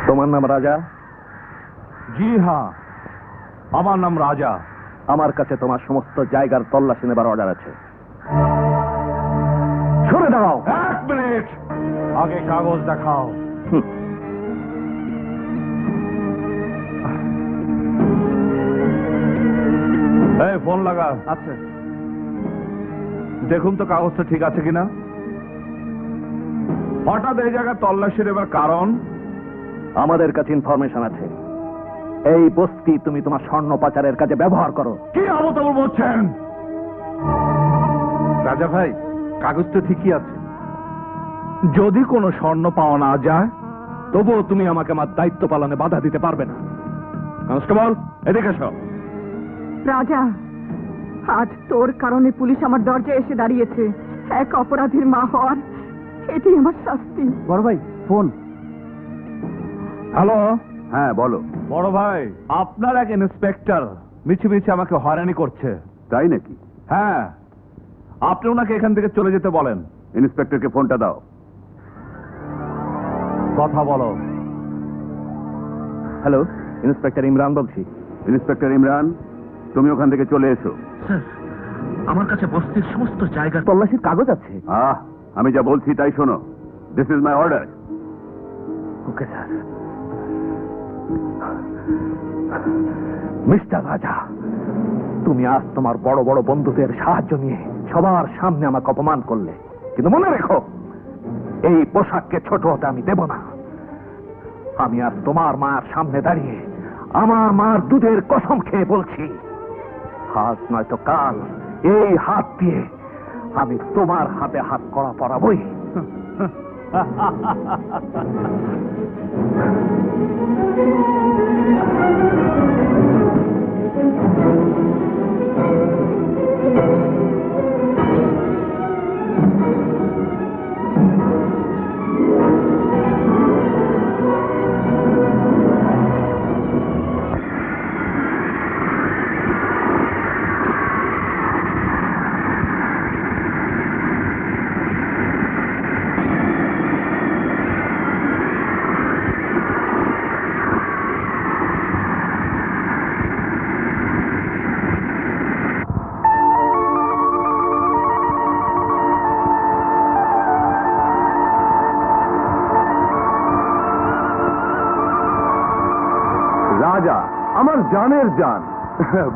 তোমার নাম রাজা? জি হ্যাঁ, আমার নাম রাজা। আমার কাছে তোমার সমস্ত জায়গার তল্লাশি নেবার অর্ডার আছে। সরে দাও। 1 মিনিট, আগে কাগজ দেখাও। এই ফোন লাগা। আচ্ছা, দেখুন তো কাগজটা ঠিক আছে কিনা। হঠাৎ এই জায়গায় তল্লাশি নেবার কারণ? আমাদের কাছে ইনফরমেশন আছে এই বস্তি তুমি তোমার স্বর্ণ পাচারের কাজে ব্যবহার করো। কি আবল বলছেন? রাজা ভাই, কাগজ তো ঠিকই আছে। যদি কোনো স্বর্ণ পাওয়া না যায় তবুও তুমি আমাকে আমার দায়িত্ব পালনে বাধা দিতে পারবে না। কনস্টেবল, এদিকে এসো। রাজা, আজ তোর কারণে পুলিশ আমার দরজায় এসে দাঁড়িয়েছে। এক অপরাধীর মা হওয়ার এটি আমার শাস্তি। বড় ভাই ফোন। হ্যালো। হ্যাঁ বলো। বড় ভাই, আপনার এক ইন্সপেক্টর মিছি মিছি আমাকে হয়রানি করছে। তাই নাকি? হ্যাঁ, আপনি ওনাকে এখান থেকে চলে যেতে বলেন। ইন্সপেক্টরকে ফোনটা দাও। কথা বলো। হ্যালো, ইন্সপেক্টর ইমরান বলছি। ইন্সপেক্টর ইমরান, তুমি ওখান থেকে চলে এসো। স্যার, আমার কাছে বস্তির সমস্ত জায়গা তল্লাশির কাগজ আছে। আমি যা বলছি তাই শোনো। This is my order. Okay sir. Mister রাজা, তুমি আজ তোমার বড় বড় বন্ধুদের সাহায্য নিয়ে সবার সামনে আমাকে অপমান করলে, কিন্তু মনে রেখো এই পোশাককে ছোট হতে আমি দেব না। আমি আজ তোমার মার সামনে দাঁড়িয়ে আমার মার দুধের কসম খেয়ে বলছি, আজ নয়তো কাল এই হাত দিয়ে আমি তোমার হাতে হাত করা পরাবই। রাজা, আমার জানের জান,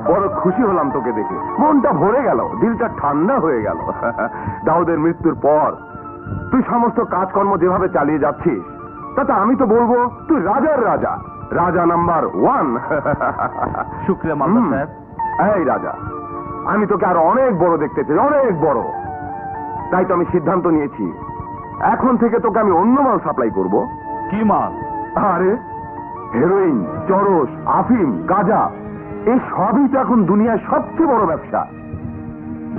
বড় খুশি হলাম তোকে দেখে। মনটা ভরে গেল, দিলটা ঠান্ডা হয়ে গেল। দাউদের মৃত্যুর পর তুই সমস্ত কাজকর্ম যেভাবে চালিয়ে যাচ্ছিস, তাতে আমি তো বলবো তুই রাজার রাজা, রাজা নাম্বার 1। শুক্রিয়া মাল্লা সাহেব। এই রাজা, আমি তোকে আরো অনেক বড় দেখতে চাই, অনেক বড়। তাই তো আমি সিদ্ধান্ত নিয়েছি, এখন থেকে তোকে আমি অন্য মাল সাপ্লাই করব। কি মাল? আরে হেরোইন, চরস, আফিম, গাঁজা, এই সবই তো এখন দুনিয়ার সবচেয়ে বড় ব্যবসা।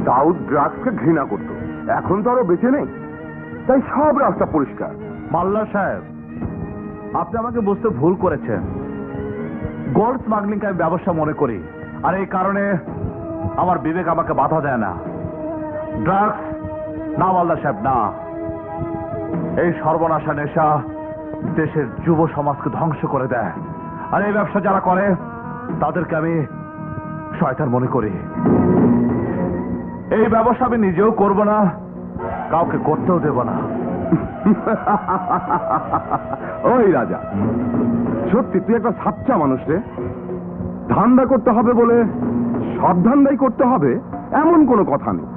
দাউদ ড্রাগসকে ঘৃণা করত, এখন তো আরো বেঁচে নেই, তাই সব রাস্তা পরিষ্কার। মাল্লা সাহেব, আপনি আমাকে বুঝতে ভুল করেছেন। গোল্ড স্মাগলিংকে আমি ব্যবসা মনে করি, আর এই কারণে আমার বিবেক আমাকে বাধা দেয় না। ড্রাগস না মাল্লা সাহেব, না। এই সর্বনাশা নেশা দেশের যুব সমাজকে ধ্বংস করে দেয়, আর এই ব্যবসা যারা করে তাদেরকে আমি শয়তান মনে করি। এই ব্যবসা আমি নিজেও করব না, কাউকে করতেও দেব না। ওই রাজা, সত্যি তুই একটা সাচ্চা মানুষ রে। ধান্দা করতে হবে বলে সব ধান্দাই করতে হবে এমন কোনো কথা নেই।